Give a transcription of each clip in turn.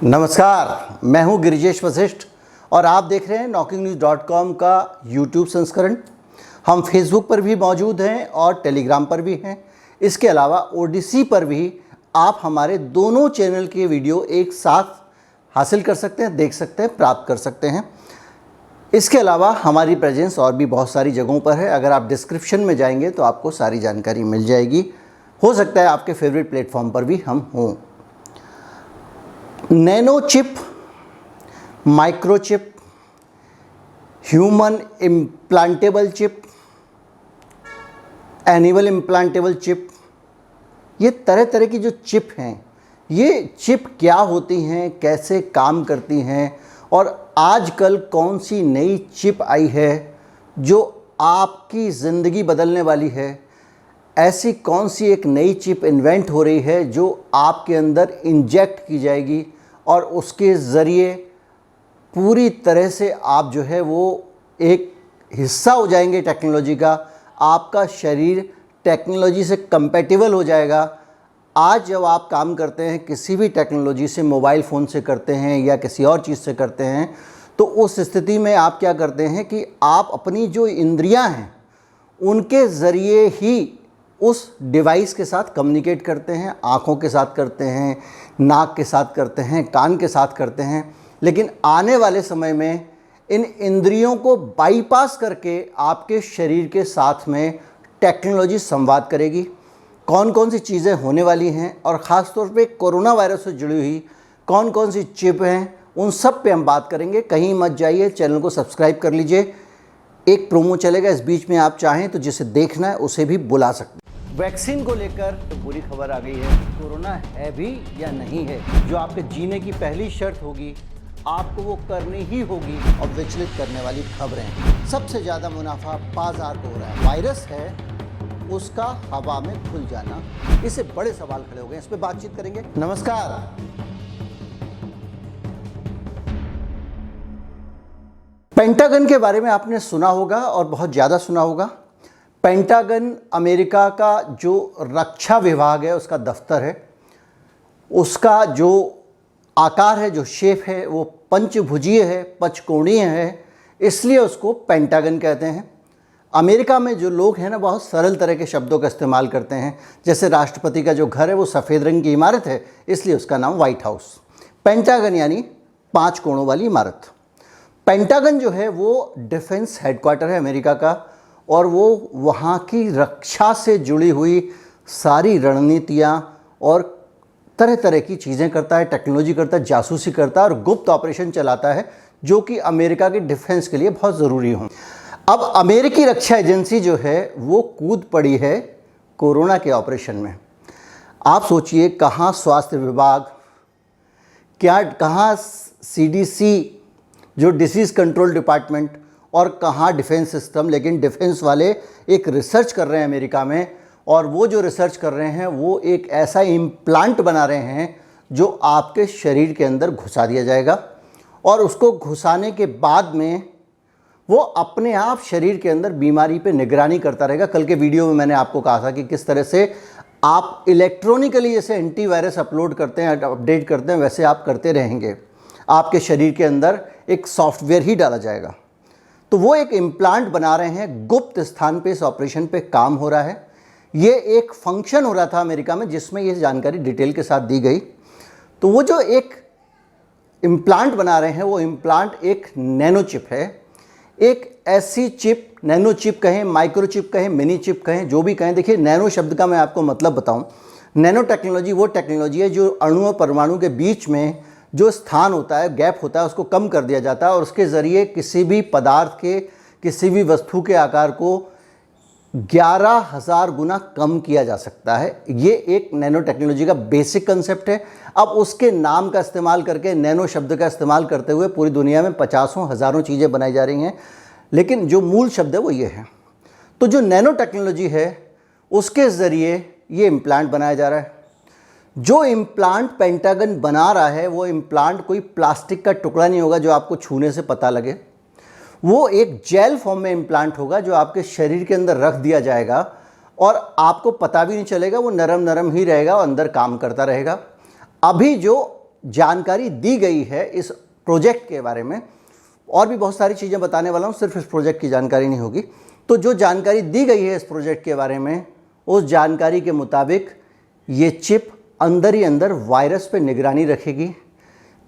नमस्कार, मैं हूं गिरिजेश वशिष्ठ और आप देख रहे हैं knocking-news.com का यूट्यूब संस्करण। हम फेसबुक पर भी मौजूद हैं और टेलीग्राम पर भी हैं। इसके अलावा ओडिसी पर भी आप हमारे दोनों चैनल के वीडियो एक साथ हासिल कर सकते हैं, देख सकते हैं, प्राप्त कर सकते हैं। इसके अलावा हमारी प्रेजेंस और भी बहुत सारी जगहों पर है। अगर आप डिस्क्रिप्शन में जाएंगे तो आपको सारी जानकारी मिल जाएगी। हो सकता है आपके फेवरेट प्लेटफॉर्म पर भी हम हों। Nano chip, microchip, human implantable chip, animal implantable chip, ये तरह तरह की जो चिप हैं, ये चिप क्या होती हैं, कैसे काम करती हैं और आजकल कौन सी नई चिप आई है जो आपकी ज़िंदगी बदलने वाली है। ऐसी कौन सी एक नई चिप इन्वेंट हो रही है जो आपके अंदर इंजेक्ट की जाएगी और उसके ज़रिए पूरी तरह से आप जो है वो एक हिस्सा हो जाएंगे टेक्नोलॉजी का। आपका शरीर टेक्नोलॉजी से कंपैटिबल हो जाएगा। आज जब आप काम करते हैं किसी भी टेक्नोलॉजी से, मोबाइल फ़ोन से करते हैं या किसी और चीज़ से करते हैं, तो उस स्थिति में आप क्या करते हैं कि आप अपनी जो इंद्रियां हैं उनके ज़रिए ही उस डिवाइस के साथ कम्युनिकेट करते हैं। आँखों के साथ करते हैं, नाक के साथ करते हैं, कान के साथ करते हैं। लेकिन आने वाले समय में इन इंद्रियों को बाईपास करके आपके शरीर के साथ में टेक्नोलॉजी संवाद करेगी। कौन कौन सी चीज़ें होने वाली हैं और ख़ास तौर पे कोरोना वायरस से जुड़ी हुई कौन कौन सी चिप हैं, उन सब पे हम बात करेंगे। कहीं मत जाइए, चैनल को सब्सक्राइब कर लीजिए। एक प्रोमो चलेगा इस बीच में, आप चाहें तो जिसे देखना है उसे भी बुला सकते हैं। वैक्सीन को लेकर तो बुरी खबर आ गई है। कोरोना है भी या नहीं है, जो आपके जीने की पहली शर्त होगी आपको वो करनी ही होगी। और विचलित करने वाली खबरें, सबसे ज़्यादा मुनाफा बाजार को हो रहा है। वायरस है उसका हवा में खुल जाना, इससे बड़े सवाल खड़े हो गए। इस पर बातचीत करेंगे। नमस्कार। पेंटागन के बारे में आपने सुना होगा और बहुत ज़्यादा सुना होगा। पेंटागन अमेरिका का जो रक्षा विभाग है उसका दफ्तर है। उसका जो आकार है, जो शेप है, वो पंचभुजीय है, पंचकोणीय है, इसलिए उसको पेंटागन कहते हैं। अमेरिका में जो लोग हैं ना, बहुत सरल तरह के शब्दों का इस्तेमाल करते हैं। जैसे राष्ट्रपति का जो घर है वो सफ़ेद रंग की इमारत है, इसलिए उसका नाम व्हाइट हाउस। पेंटागन यानी 5 कोणों वाली इमारत। पेंटागन जो है वो डिफेंस हेडक्वार्टर है अमेरिका का और वो वहाँ की रक्षा से जुड़ी हुई सारी रणनीतियाँ और तरह तरह की चीज़ें करता है, टेक्नोलॉजी करता है, जासूसी करता है और गुप्त ऑपरेशन चलाता है जो कि अमेरिका के डिफेंस के लिए बहुत ज़रूरी हों। अब अमेरिकी रक्षा एजेंसी जो है वो कूद पड़ी है कोरोना के ऑपरेशन में। आप सोचिए, कहाँ स्वास्थ्य विभाग, कहाँ CDC जो डिसीज़ कंट्रोल डिपार्टमेंट, और कहाँ डिफेंस सिस्टम। लेकिन डिफेंस वाले एक रिसर्च कर रहे हैं अमेरिका में, और वो जो रिसर्च कर रहे हैं वो एक ऐसा इम्प्लांट बना रहे हैं जो आपके शरीर के अंदर घुसा दिया जाएगा और उसको घुसाने के बाद में वो अपने आप शरीर के अंदर बीमारी पे निगरानी करता रहेगा। कल के वीडियो में मैंने आपको कहा था कि किस तरह से आप इलेक्ट्रॉनिकली जैसे एंटीवायरस अपलोड करते हैं, अपडेट करते हैं, वैसे आप करते रहेंगे। आपके शरीर के अंदर एक सॉफ्टवेयर ही डाला जाएगा। तो वो एक इम्प्लांट बना रहे हैं, गुप्त स्थान पे इस ऑपरेशन पे काम हो रहा है। ये एक फंक्शन हो रहा था अमेरिका में जिसमें ये जानकारी डिटेल के साथ दी गई। तो वो जो एक इम्प्लांट बना रहे हैं वो इम्प्लांट एक नैनो चिप है। एक ऐसी चिप, नैनो चिप कहें, माइक्रो चिप कहें, मिनी चिप कहें, जो भी कहें। देखिए, नैनो शब्द का मैं आपको मतलब बताऊं। नैनो टेक्नोलॉजी वो टेक्नोलॉजी है जो अणु और परमाणु के बीच में जो स्थान होता है, गैप होता है, उसको कम कर दिया जाता है और उसके ज़रिए किसी भी पदार्थ के, किसी भी वस्तु के आकार को 11,000 गुना कम किया जा सकता है। ये एक नैनो टेक्नोलॉजी का बेसिक कंसेप्ट है। अब उसके नाम का इस्तेमाल करके, नैनो शब्द का इस्तेमाल करते हुए पूरी दुनिया में 50 हज़ारों चीज़ें बनाई जा रही हैं, लेकिन जो मूल शब्द है वो ये है। तो जो नैनो टेक्नोलॉजी है उसके ज़रिए ये इम्प्लांट बनाया जा रहा है। जो इम्प्लांट पेंटागन बना रहा है वो इम्प्लांट कोई प्लास्टिक का टुकड़ा नहीं होगा जो आपको छूने से पता लगे। वो एक जेल फॉर्म में इम्प्लांट होगा जो आपके शरीर के अंदर रख दिया जाएगा और आपको पता भी नहीं चलेगा। वो नरम नरम ही रहेगा और अंदर काम करता रहेगा। अभी जो जानकारी दी गई है इस प्रोजेक्ट के बारे में, और भी बहुत सारी चीज़ें बताने वाला हूँ, सिर्फ इस प्रोजेक्ट की जानकारी नहीं होगी। तो जो जानकारी दी गई है इस प्रोजेक्ट के बारे में, उस जानकारी के मुताबिक ये चिप अंदर ही अंदर वायरस पे निगरानी रखेगी,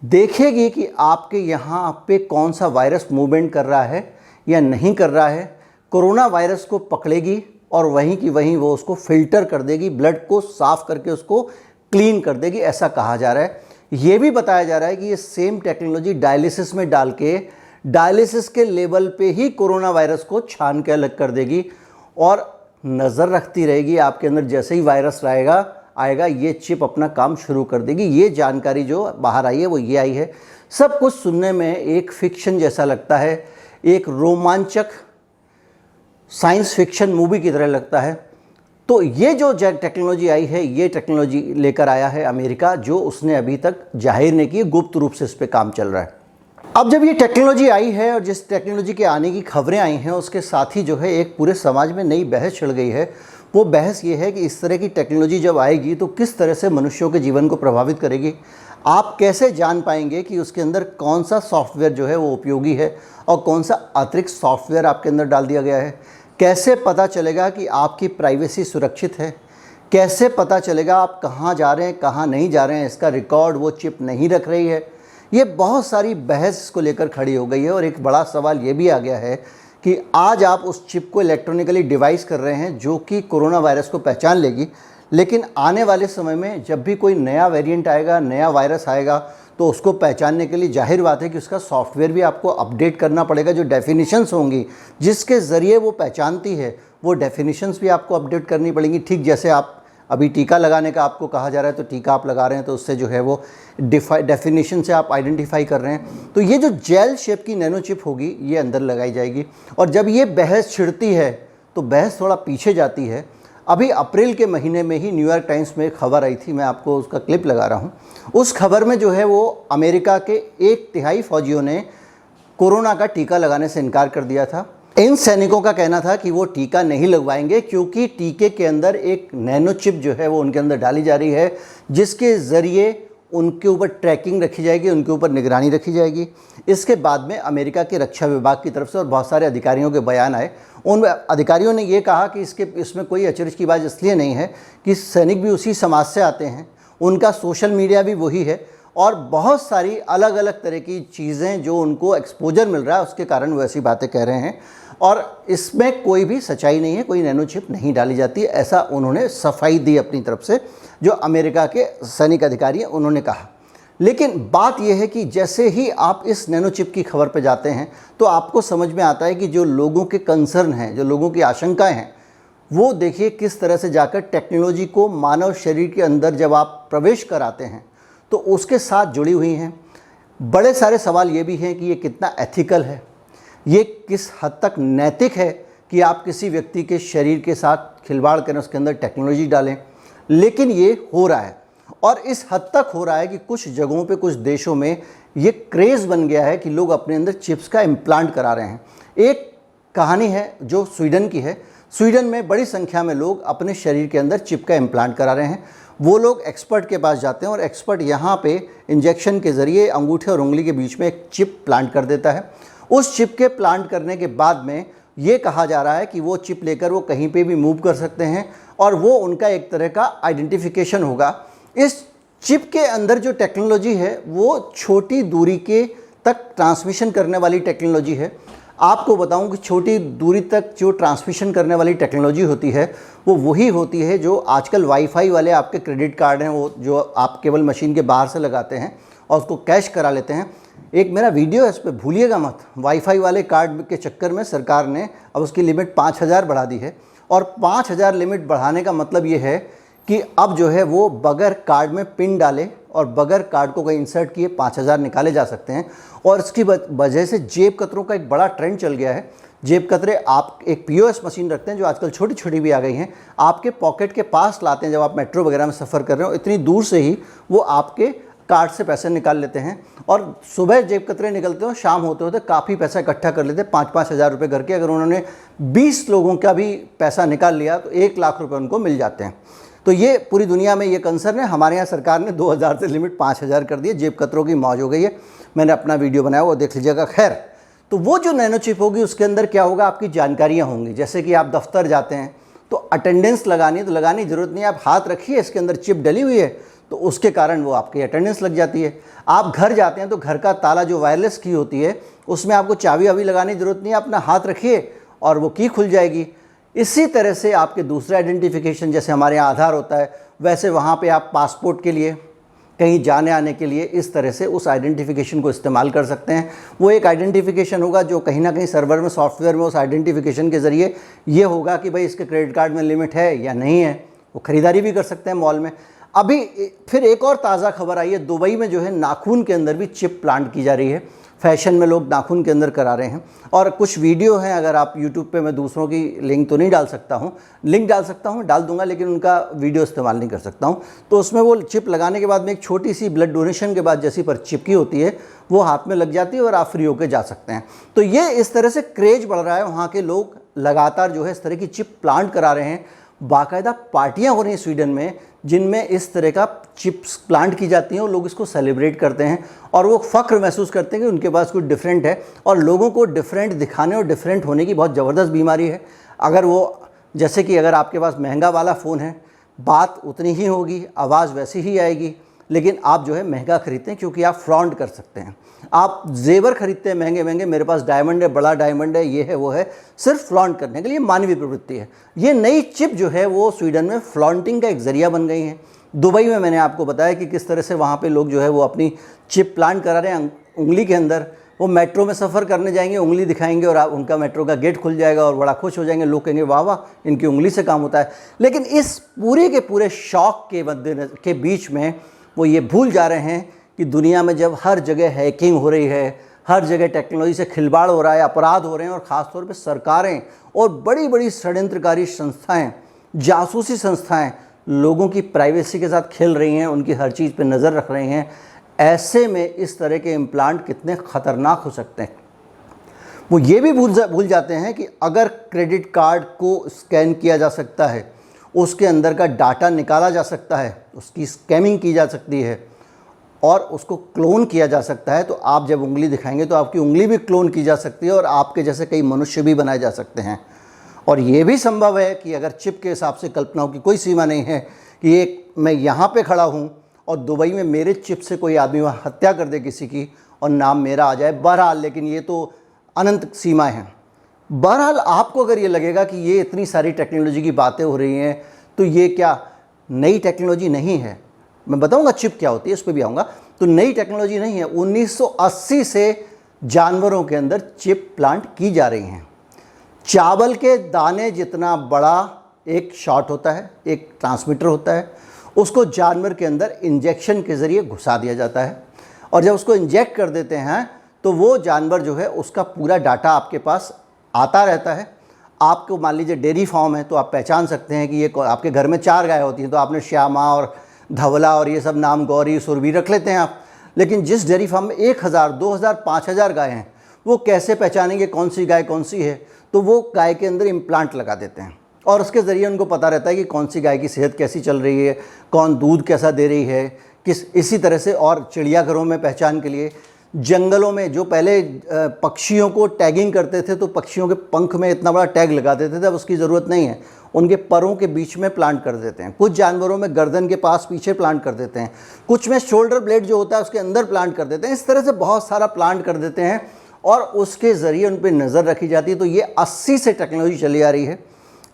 देखेगी कि आपके यहाँ पे कौन सा वायरस मूवमेंट कर रहा है या नहीं कर रहा है, कोरोना वायरस को पकड़ेगी और वहीं की वहीं वो उसको फिल्टर कर देगी, ब्लड को साफ़ करके उसको क्लीन कर देगी, ऐसा कहा जा रहा है। ये भी बताया जा रहा है कि ये सेम टेक्नोलॉजी डायलिसिस में डाल के डायलिसिस के लेवल पे ही कोरोना वायरस को छान के अलग कर देगी और नज़र रखती रहेगी आपके अंदर, जैसे ही वायरस आएगा ये चिप अपना काम शुरू कर देगी। ये जानकारी जो बाहर आई है वो ये आई है। सब कुछ सुनने में एक फिक्शन जैसा लगता है, एक रोमांचक साइंस फिक्शन मूवी की तरह लगता है। तो ये जो टेक्नोलॉजी आई है, ये टेक्नोलॉजी लेकर आया है अमेरिका, जो उसने अभी तक जाहिर नहीं की, गुप्त रूप से इस पर काम चल रहा है। अब जब ये टेक्नोलॉजी आई है और जिस टेक्नोलॉजी के आने की खबरें आई हैं, उसके साथ ही जो है एक पूरे समाज में नई बहस छिड़ गई है। वो बहस ये है कि इस तरह की टेक्नोलॉजी जब आएगी तो किस तरह से मनुष्यों के जीवन को प्रभावित करेगी। आप कैसे जान पाएंगे कि उसके अंदर कौन सा सॉफ्टवेयर जो है वो उपयोगी है और कौन सा अतिरिक्त सॉफ्टवेयर आपके अंदर डाल दिया गया है। कैसे पता चलेगा कि आपकी प्राइवेसी सुरक्षित है, कैसे पता चलेगा आप कहाँ जा रहे हैं कहाँ नहीं जा रहे हैं, इसका रिकॉर्ड वो चिप नहीं रख रही है। ये बहुत सारी बहस इसको लेकर खड़ी हो गई है और एक बड़ा सवाल ये भी आ गया है कि आज आप उस चिप को इलेक्ट्रॉनिकली डिवाइस कर रहे हैं जो कि कोरोना वायरस को पहचान लेगी, लेकिन आने वाले समय में जब भी कोई नया वेरिएंट आएगा, नया वायरस आएगा, तो उसको पहचानने के लिए जाहिर बात है कि उसका सॉफ्टवेयर भी आपको अपडेट करना पड़ेगा। जो डेफिनेशंस होंगी जिसके ज़रिए वो पहचानती है, वो डेफिनेशंस भी आपको अपडेट करनी पड़ेंगी। ठीक जैसे आप अभी टीका लगाने का आपको कहा जा रहा है, तो टीका आप लगा रहे हैं तो उससे जो है वो डेफिनेशन से आप आइडेंटिफाई कर रहे हैं। तो ये जो जेल शेप की नैनो चिप होगी ये अंदर लगाई जाएगी। और जब ये बहस छिड़ती है तो बहस थोड़ा पीछे जाती है। अभी अप्रैल के महीने में ही न्यूयॉर्क टाइम्स में एक खबर आई थी, मैं आपको उसका क्लिप लगा रहा हूँ। उस खबर में जो है वो अमेरिका के 1/3 फौजियों ने कोरोना का टीका लगाने से इनकार कर दिया था। इन सैनिकों का कहना था कि वो टीका नहीं लगवाएंगे क्योंकि टीके के अंदर एक नैनो चिप जो है वो उनके अंदर डाली जा रही है, जिसके ज़रिए उनके ऊपर ट्रैकिंग रखी जाएगी, उनके ऊपर निगरानी रखी जाएगी। इसके बाद में अमेरिका के रक्षा विभाग की तरफ से और बहुत सारे अधिकारियों के बयान आए। उन अधिकारियों ने ये कहा कि इसमें कोई अचरज की बात इसलिए नहीं है कि सैनिक भी उसी समाज से आते हैं, उनका सोशल मीडिया भी वही है और बहुत सारी अलग अलग तरह की चीज़ें जो उनको एक्सपोजर मिल रहा है उसके कारण वो ऐसी बातें कह रहे हैं और इसमें कोई भी सच्चाई नहीं है, कोई नैनो चिप नहीं डाली जाती है, ऐसा उन्होंने सफाई दी अपनी तरफ से। जो अमेरिका के सैनिक अधिकारी हैं उन्होंने कहा। लेकिन बात यह है कि जैसे ही आप इस नैनो चिप की खबर पर जाते हैं तो आपको समझ में आता है कि जो लोगों के कंसर्न हैं, जो लोगों की आशंकाएं हैं, वो देखिए किस तरह से जाकर टेक्नोलॉजी को मानव शरीर के अंदर जब आप प्रवेश कराते हैं तो उसके साथ जुड़ी हुई हैं। बड़े सारे सवाल ये भी हैं कि ये कितना एथिकल है, ये किस हद तक नैतिक है कि आप किसी व्यक्ति के शरीर के साथ खिलवाड़ करें, उसके अंदर टेक्नोलॉजी डालें। लेकिन ये हो रहा है और इस हद तक हो रहा है कि कुछ जगहों पे, कुछ देशों में ये क्रेज़ बन गया है कि लोग अपने अंदर चिप्स का इम्प्लांट करा रहे हैं। एक कहानी है जो स्वीडन की है। स्वीडन में बड़ी संख्या में लोग अपने शरीर के अंदर चिप का इम्प्लांट करा रहे हैं। वो लोग एक्सपर्ट के पास जाते हैं और एक्सपर्ट यहाँ पे इंजेक्शन के ज़रिए अंगूठे और उंगली के बीच में एक चिप प्लांट कर देता है। उस चिप के प्लांट करने के बाद में ये कहा जा रहा है कि वो चिप लेकर वो कहीं पे भी मूव कर सकते हैं और वो उनका एक तरह का आइडेंटिफिकेशन होगा। इस चिप के अंदर जो टेक्नोलॉजी है वो छोटी दूरी के तक ट्रांसमिशन करने वाली टेक्नोलॉजी है। आपको बताऊं कि छोटी दूरी तक जो ट्रांसमिशन करने वाली टेक्नोलॉजी होती है वो वही होती है जो आजकल वाईफाई वाले आपके क्रेडिट कार्ड हैं, वो जो आप केवल मशीन के बाहर से लगाते हैं और उसको कैश करा लेते हैं। एक मेरा वीडियो है, इस पर भूलिएगा मत। वाईफाई वाले कार्ड के चक्कर में सरकार ने अब उसकी लिमिट 5000 बढ़ा दी है और 5000 लिमिट बढ़ाने का मतलब ये है कि अब जो है वो बगैर कार्ड में पिन डाले और बगैर कार्ड को कहीं इंसर्ट किए 5000 निकाले जा सकते हैं। और इसकी वजह से जेब कतरों का एक बड़ा ट्रेंड चल गया है। जेब कतरे, आप एक पीओएस मशीन रखते हैं जो आजकल छोटी छोटी भी आ गई हैं, आपके पॉकेट के पास लाते हैं जब आप मेट्रो वगैरह में सफ़र कर रहे हो, इतनी दूर से ही वो आपके कार्ड से पैसे निकाल लेते हैं और सुबह जेब कतरे निकलते हो, शाम होते होते काफ़ी पैसा इकट्ठा कर लेते हैं, 5-5 हज़ार रुपये करके। अगर उन्होंने 20 लोगों का भी पैसा निकाल लिया तो 1 लाख रुपये उनको मिल जाते हैं। तो ये पूरी दुनिया में ये कंसर्न है। हमारे यहाँ सरकार ने 2000 से लिमिट 5000 कर दी है। जेब कतरों की मौज हो गई है। मैंने अपना वीडियो बनाया, वो देख लीजिएगा। खैर, तो वो जो नैनो चिप होगी उसके अंदर क्या होगा, आपकी जानकारियाँ होंगी। जैसे कि आप दफ्तर जाते हैं तो अटेंडेंस लगानी है, तो लगाने की ज़रूरत नहीं है, आप हाथ रखिए, इसके अंदर चिप डली हुई है, तो उसके कारण वो आपकी अटेंडेंस लग जाती है। आप घर जाते हैं तो घर का ताला जो वायरलेस की होती है उसमें आपको चाबी अभी लगाने की ज़रूरत नहीं है, अपना हाथ रखिए और वो की खुल जाएगी। इसी तरह से आपके दूसरे आइडेंटिफिकेशन, जैसे हमारे यहाँ आधार होता है, वैसे वहाँ पे आप पासपोर्ट के लिए, कहीं जाने आने के लिए इस तरह से उस आइडेंटिफिकेशन को इस्तेमाल कर सकते हैं। वो एक आइडेंटिफिकेशन होगा जो कहीं ना कहीं सर्वर में, सॉफ्टवेयर में उस आइडेंटिफिकेशन के ज़रिए ये होगा कि भाई इसके क्रेडिट कार्ड में लिमिट है या नहीं है। वो ख़रीदारी भी कर सकते हैं मॉल में। अभी फिर एक और ताज़ा खबर आई है, दुबई में जो है नाखून के अंदर भी चिप प्लांट की जा रही है। फैशन में लोग नाखून के अंदर करा रहे हैं। और कुछ वीडियो हैं, अगर आप यूट्यूब पे, मैं दूसरों की लिंक तो नहीं डाल सकता हूँ, लिंक डाल सकता हूँ, डाल दूंगा, लेकिन उनका वीडियो इस्तेमाल नहीं कर सकता हूँ। तो उसमें वो चिप लगाने के बाद में एक छोटी सी ब्लड डोनेशन के बाद जैसी पर चिपकी होती है वो हाथ में लग जाती है और आप फ्री होकर जा सकते हैं। तो ये इस तरह से क्रेज बढ़ रहा है। वहाँ के लोग लगातार जो है इस तरह की चिप प्लांट करा रहे हैं। बाकायदा पार्टियाँ हो रही हैं स्वीडन में जिनमें इस तरह का चिप्स प्लांट की जाती हैं और लोग इसको सेलिब्रेट करते हैं और वो फ़ख्र महसूस करते हैं कि उनके पास कुछ डिफरेंट है। और लोगों को डिफरेंट दिखाने और डिफरेंट होने की बहुत ज़बरदस्त बीमारी है। अगर वो, जैसे कि अगर आपके पास महंगा वाला फ़ोन है, बात उतनी ही होगी, आवाज़ वैसी ही आएगी, लेकिन आप जो है महंगा खरीदते हैं क्योंकि आप फ्रॉड कर सकते हैं। आप जेवर खरीदते हैं महंगे महंगे, मेरे पास डायमंड है, बड़ा डायमंड है, ये है वो है, सिर्फ फ्लॉन्ट करने के लिए। मानवीय प्रवृत्ति है। ये नई चिप जो है वो स्वीडन में फ्लॉन्टिंग का एक ज़रिया बन गई है। दुबई में मैंने आपको बताया कि किस तरह से वहाँ पे लोग जो है वो अपनी चिप प्लांट करा रहे हैं उंगली के अंदर। वो मेट्रो में सफ़र करने जाएंगे, उंगली दिखाएंगे और उनका मेट्रो का गेट खुल जाएगा और बड़ा खुश हो जाएंगे। लोग कहेंगे वाह वाह, इनकी उंगली से काम होता है। लेकिन इस पूरे के पूरे शौक के बीच में वो ये भूल जा रहे हैं कि दुनिया में जब हर जगह हैकिंग हो रही है, हर जगह टेक्नोलॉजी से खिलवाड़ हो रहा है, अपराध हो रहे हैं, और ख़ासतौर पे सरकारें और बड़ी बड़ी षड्यंत्रकारी संस्थाएं, जासूसी संस्थाएं लोगों की प्राइवेसी के साथ खेल रही हैं, उनकी हर चीज़ पे नज़र रख रही हैं। ऐसे में इस तरह के इम्प्लांट कितने ख़तरनाक हो सकते हैं। वो ये भी भूल जाते हैं कि अगर क्रेडिट कार्ड को स्कैन किया जा सकता है, उसके अंदर का डाटा निकाला जा सकता है, उसकी स्कैमिंग की जा सकती है और उसको क्लोन किया जा सकता है, तो आप जब उंगली दिखाएंगे तो आपकी उंगली भी क्लोन की जा सकती है और आपके जैसे कई मनुष्य भी बनाए जा सकते हैं। और ये भी संभव है कि अगर चिप के हिसाब से कल्पनाओं की कोई सीमा नहीं है कि एक मैं यहाँ पे खड़ा हूँ और दुबई में मेरे चिप से कोई आदमी वहाँ हत्या कर दे किसी की और नाम मेरा आ जाए। बहरहाल, लेकिन ये तो अनंत सीमाएँ हैं। बहरहाल, आपको अगर ये लगेगा कि ये इतनी सारी टेक्नोलॉजी की बातें हो रही हैं तो ये क्या नई टेक्नोलॉजी नहीं है। मैं बताऊंगा चिप क्या होती है, इस पर भी आऊँगा। तो नई टेक्नोलॉजी नहीं है, 1980 से जानवरों के अंदर चिप प्लांट की जा रही हैं। चावल के दाने जितना बड़ा एक शॉट होता है, एक ट्रांसमीटर होता है, उसको जानवर के अंदर इंजेक्शन के ज़रिए घुसा दिया जाता है और जब उसको इंजेक्ट कर देते हैं तो वो जानवर जो है उसका पूरा डाटा आपके पास आता रहता है। आपको मान लीजिए डेयरी फार्म है तो आप पहचान सकते हैं कि ये आपके घर में 4 गाय होती हैं तो आपने श्यामा और धवला और ये सब नाम, गौरी, सुरभि रख लेते हैं आप। लेकिन जिस डेयरी फार्म में 1000, 2000, 5000 गाय हैं, वो कैसे पहचानेंगे कौन सी गाय कौन सी है? तो वो गाय के अंदर इम्प्लांट लगा देते हैं और उसके ज़रिए उनको पता रहता है कि कौन सी गाय की सेहत कैसी चल रही है, कौन दूध कैसा दे रही है, किस। इसी तरह से और चिड़ियाघरों में पहचान के लिए, जंगलों में जो पहले पक्षियों को टैगिंग करते थे तो पक्षियों के पंख में इतना बड़ा टैग लगा देते थे, अब उसकी ज़रूरत नहीं है, उनके परों के बीच में प्लांट कर देते हैं। कुछ जानवरों में गर्दन के पास पीछे प्लांट कर देते हैं, कुछ में शोल्डर ब्लेड जो होता है उसके अंदर प्लांट कर देते हैं। इस तरह से बहुत सारा प्लांट कर देते हैं और उसके ज़रिए उन पर नज़र रखी जाती है। तो ये 80 से टेक्नोलॉजी चली आ रही है।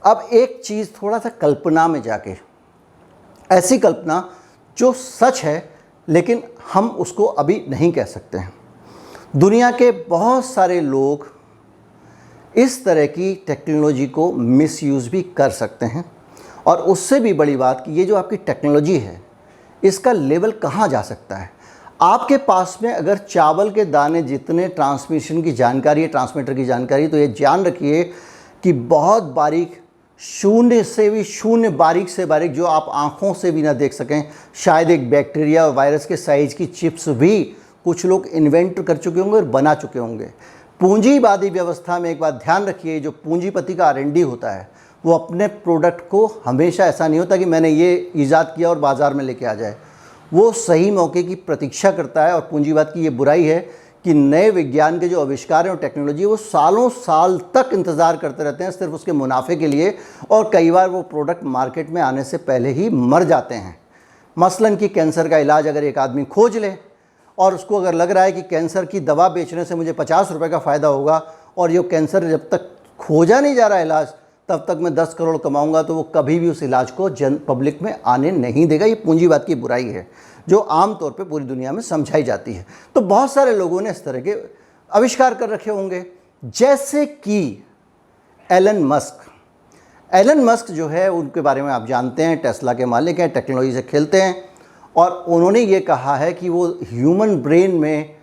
अब एक चीज़ थोड़ा सा कल्पना में जाके, ऐसी कल्पना जो सच है लेकिन हम उसको अभी नहीं कह सकते हैं। दुनिया के बहुत सारे लोग इस तरह की टेक्नोलॉजी को मिसयूज़ भी कर सकते हैं और उससे भी बड़ी बात कि ये जो आपकी टेक्नोलॉजी है इसका लेवल कहाँ जा सकता है। आपके पास में अगर चावल के दाने जितने ट्रांसमिशन की जानकारी है, ट्रांसमीटर की जानकारी, तो ये जान रखिए कि बहुत बारीक, शून्य से भी शून्य, बारीक से बारीक, जो आप आँखों से भी ना देख सकें, शायद एक बैक्टीरिया और वायरस के साइज़ की चिप्स भी कुछ लोग इन्वेंट कर चुके होंगे और बना चुके होंगे। पूंजीवादी व्यवस्था में एक बात ध्यान रखिए, जो पूंजीपति का R&D होता है वो अपने प्रोडक्ट को हमेशा, ऐसा नहीं होता कि मैंने ये ईजाद किया और बाज़ार में लेके आ जाए, वो सही मौके की प्रतीक्षा करता है। और पूंजीवाद की ये बुराई है कि नए विज्ञान के जो आविष्कार हैं और टेक्नोलॉजी, वो सालों साल तक इंतज़ार करते रहते हैं सिर्फ उसके मुनाफे के लिए, और कई बार वो प्रोडक्ट मार्केट में आने से पहले ही मर जाते हैं। मसलन कि कैंसर का इलाज अगर एक आदमी खोज ले और उसको अगर लग रहा है कि कैंसर की दवा बेचने से मुझे 50 रुपये का फ़ायदा होगा, और ये कैंसर जब तक खोजा नहीं जा रहा इलाज तब तक मैं 10 करोड़ कमाऊंगा, तो वो कभी भी उस इलाज को पब्लिक में आने नहीं देगा। ये पूंजीवाद की बुराई है जो आम तौर पे पूरी दुनिया में समझाई जाती है। तो बहुत सारे लोगों ने इस तरह के आविष्कार कर रखे होंगे, जैसे कि एलन मस्क जो है, उनके बारे में आप जानते हैं, टेस्ला के मालिक हैं, टेक्नोलॉजी से खेलते हैं, और उन्होंने ये कहा है कि वो ह्यूमन ब्रेन में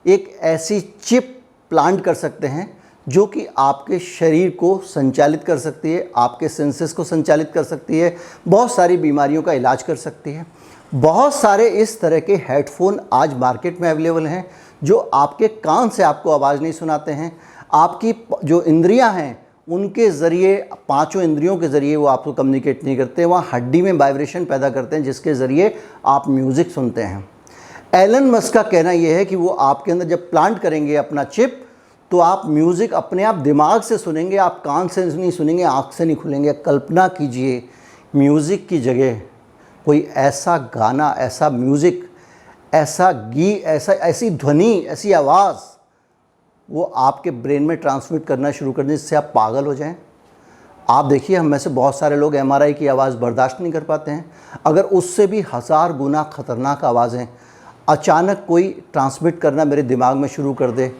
एक ऐसी चिप प्लांट कर सकते हैं जो कि आपके शरीर को संचालित कर सकती है, आपके सेंसेस को संचालित कर सकती है, बहुत सारी बीमारियों का इलाज कर सकती है। बहुत सारे इस तरह के हेडफोन आज मार्केट में अवेलेबल हैं जो आपके कान से आपको आवाज़ नहीं सुनाते हैं, आपकी जो इंद्रियां हैं उनके ज़रिए, पांचों इंद्रियों के ज़रिए वो आपको कम्युनिकेट नहीं करते, वहाँ हड्डी में वाइब्रेशन पैदा करते हैं जिसके ज़रिए आप म्यूज़िक सुनते हैं। एलन मस्क का कहना यह है कि वो आपके अंदर जब प्लांट करेंगे अपना चिप, तो आप म्यूज़िक अपने आप दिमाग से सुनेंगे, आप कान से नहीं सुनेंगे, आँख से नहीं खुलेंगे। कल्पना कीजिए म्यूज़िक की जगह कोई ऐसा गाना, ऐसा म्यूज़िक, ऐसा ऐसी ध्वनि, ऐसी आवाज़ वो आपके ब्रेन में ट्रांसमिट करना शुरू कर दें जिससे आप पागल हो जाएं। आप देखिए, हम में से बहुत सारे लोग एमआरआई की आवाज़ बर्दाश्त नहीं कर पाते हैं, अगर उससे भी 1000 गुना ख़तरनाक आवाज़ें अचानक कोई ट्रांसमिट करना मेरे दिमाग में शुरू कर दे।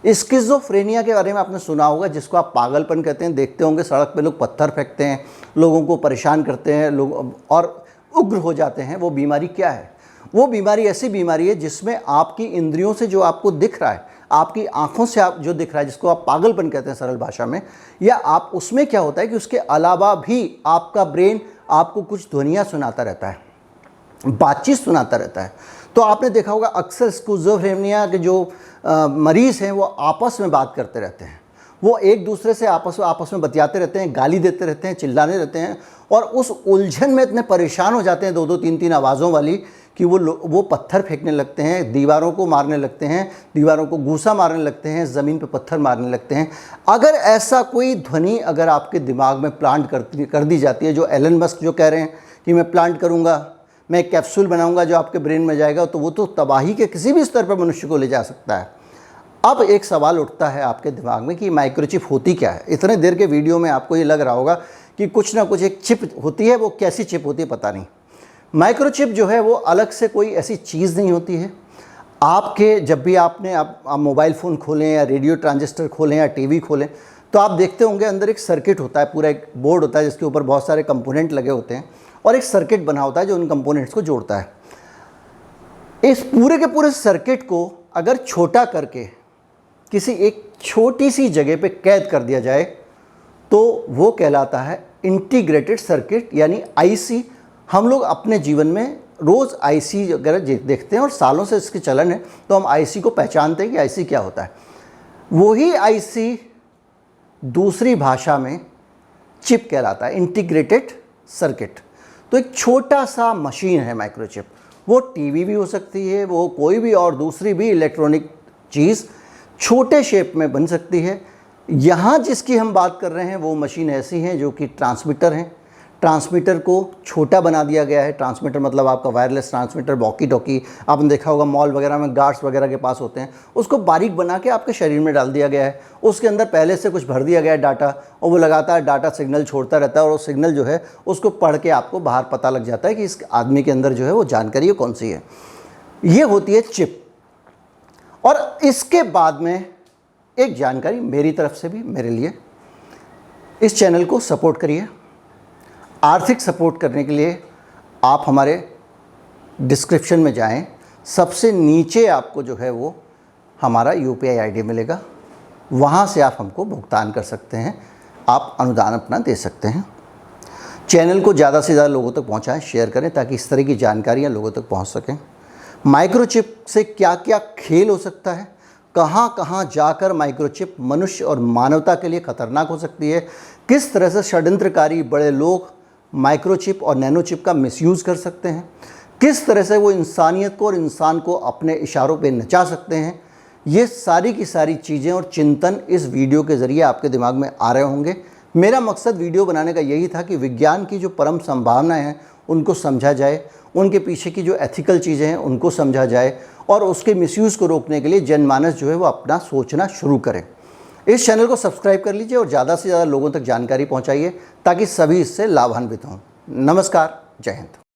स्किज़ोफ्रेनिया के बारे में आपने सुना होगा, जिसको आप पागलपन कहते हैं। देखते होंगे सड़क पे लोग पत्थर फेंकते हैं, लोगों को परेशान करते हैं, लोग और उग्र हो जाते हैं। वो बीमारी क्या है? वो बीमारी ऐसी बीमारी है जिसमें आपकी इंद्रियों से जो आपको दिख रहा है, आपकी आंखों से आप जो दिख रहा है, जिसको आप पागलपन कहते हैं सरल भाषा में, या आप उसमें क्या होता है कि उसके अलावा भी आपका ब्रेन आपको कुछ ध्वनियाँ सुनाता रहता है, बातचीत सुनाता रहता है। तो आपने देखा होगा अक्सर स्किज़ोफ्रेनिया के जो मरीज़ हैं वो आपस में बात करते रहते हैं, वो एक दूसरे से आपस में बतियाते रहते हैं, गाली देते रहते हैं, चिल्लाने रहते हैं, और उस उलझन में इतने परेशान हो जाते हैं 2-2 3-3 आवाज़ों वाली कि वो पत्थर फेंकने लगते हैं, दीवारों को मारने लगते हैं, दीवारों को घूसा मारने लगते हैं, ज़मीन पे पत्थर मारने लगते हैं। अगर ऐसा कोई ध्वनि अगर आपके दिमाग में प्लांट कर दी जाती है, जो एलन मस्क जो कह रहे हैं कि मैं प्लांट करूँगा, मैं एक कैप्सूल बनाऊँगा जो आपके ब्रेन में जाएगा, तो वो तो तबाही के किसी भी स्तर पर मनुष्य को ले जा सकता है। अब एक सवाल उठता है आपके दिमाग में कि माइक्रोचिप होती क्या है। इतने देर के वीडियो में आपको ये लग रहा होगा कि कुछ ना कुछ एक चिप होती है, वो कैसी चिप होती है पता नहीं। माइक्रोचिप जो है वो अलग से कोई ऐसी चीज़ नहीं होती है। आपके जब भी आप मोबाइल फ़ोन खोलें या रेडियो ट्रांजिस्टर खोलें या टीवी खोलें, तो आप देखते होंगे अंदर एक सर्किट होता है, पूरा एक बोर्ड होता है जिसके ऊपर बहुत सारे कंपोनेंट लगे होते हैं, और एक सर्किट बना होता है जो उन कंपोनेंट्स को जोड़ता है। इस पूरे के पूरे सर्किट को अगर छोटा करके किसी एक छोटी सी जगह पे कैद कर दिया जाए तो वो कहलाता है इंटीग्रेटेड सर्किट, यानी आईसी। हम लोग अपने जीवन में रोज़ आईसी अगर देखते हैं और सालों से इसकी चलन है, तो हम आईसी को पहचानते हैं कि आईसी क्या होता है। वही आईसी दूसरी भाषा में चिप कहलाता है, इंटीग्रेटेड सर्किट। तो एक छोटा सा मशीन है माइक्रोचिप। वो टीवी भी हो सकती है, वो कोई भी और दूसरी भी इलेक्ट्रॉनिक चीज़ छोटे शेप में बन सकती है। यहाँ जिसकी हम बात कर रहे हैं वो मशीन ऐसी हैं जो कि ट्रांसमीटर हैं। ट्रांसमीटर को छोटा बना दिया गया है। ट्रांसमीटर मतलब आपका वायरलेस ट्रांसमीटर, वॉकी टॉकी, आपने देखा होगा मॉल वगैरह में गार्ड्स वगैरह के पास होते हैं। उसको बारीक बना के आपके शरीर में डाल दिया गया है। उसके अंदर पहले से कुछ भर दिया गया है डाटा, और वो लगातार डाटा सिग्नल छोड़ता रहता है, और वो सिग्नल जो है उसको पढ़ के आपको बाहर पता लग जाता है कि इस आदमी के अंदर जो है वो जानकारी कौन सी है। ये होती है चिप। और इसके बाद में एक जानकारी मेरी तरफ से भी, मेरे लिए, इस चैनल को सपोर्ट करिए। आर्थिक सपोर्ट करने के लिए आप हमारे डिस्क्रिप्शन में जाएं, सबसे नीचे आपको जो है वो हमारा UPI ID मिलेगा, वहाँ से आप हमको भुगतान कर सकते हैं, आप अनुदान अपना दे सकते हैं। चैनल को ज़्यादा से ज़्यादा लोगों तक पहुँचाएं, शेयर करें ताकि इस तरह की जानकारियाँ लोगों तक पहुँच सकें। माइक्रोचिप से क्या क्या खेल हो सकता है, कहाँ कहाँ जाकर माइक्रोचिप मनुष्य और मानवता के लिए खतरनाक हो सकती है, किस तरह से षड्यंत्रकारी बड़े लोग माइक्रोचिप और नैनोचिप का मिसयूज़ कर सकते हैं, किस तरह से वो इंसानियत को और इंसान को अपने इशारों पे नचा सकते हैं। ये सारी की सारी चीज़ें और चिंतन इस वीडियो के ज़रिए आपके दिमाग में आ रहे होंगे। मेरा मकसद वीडियो बनाने का यही था कि विज्ञान की जो परम संभावनाएं हैं उनको समझा जाए, उनके पीछे की जो एथिकल चीज़ें हैं उनको समझा जाए और उसके मिसयूज़ को रोकने के लिए जनमानस जो है वो अपना सोचना शुरू करें। इस चैनल को सब्सक्राइब कर लीजिए और ज़्यादा से ज़्यादा लोगों तक जानकारी पहुँचाइए ताकि सभी इससे लाभान्वित हों। नमस्कार, जय हिंद।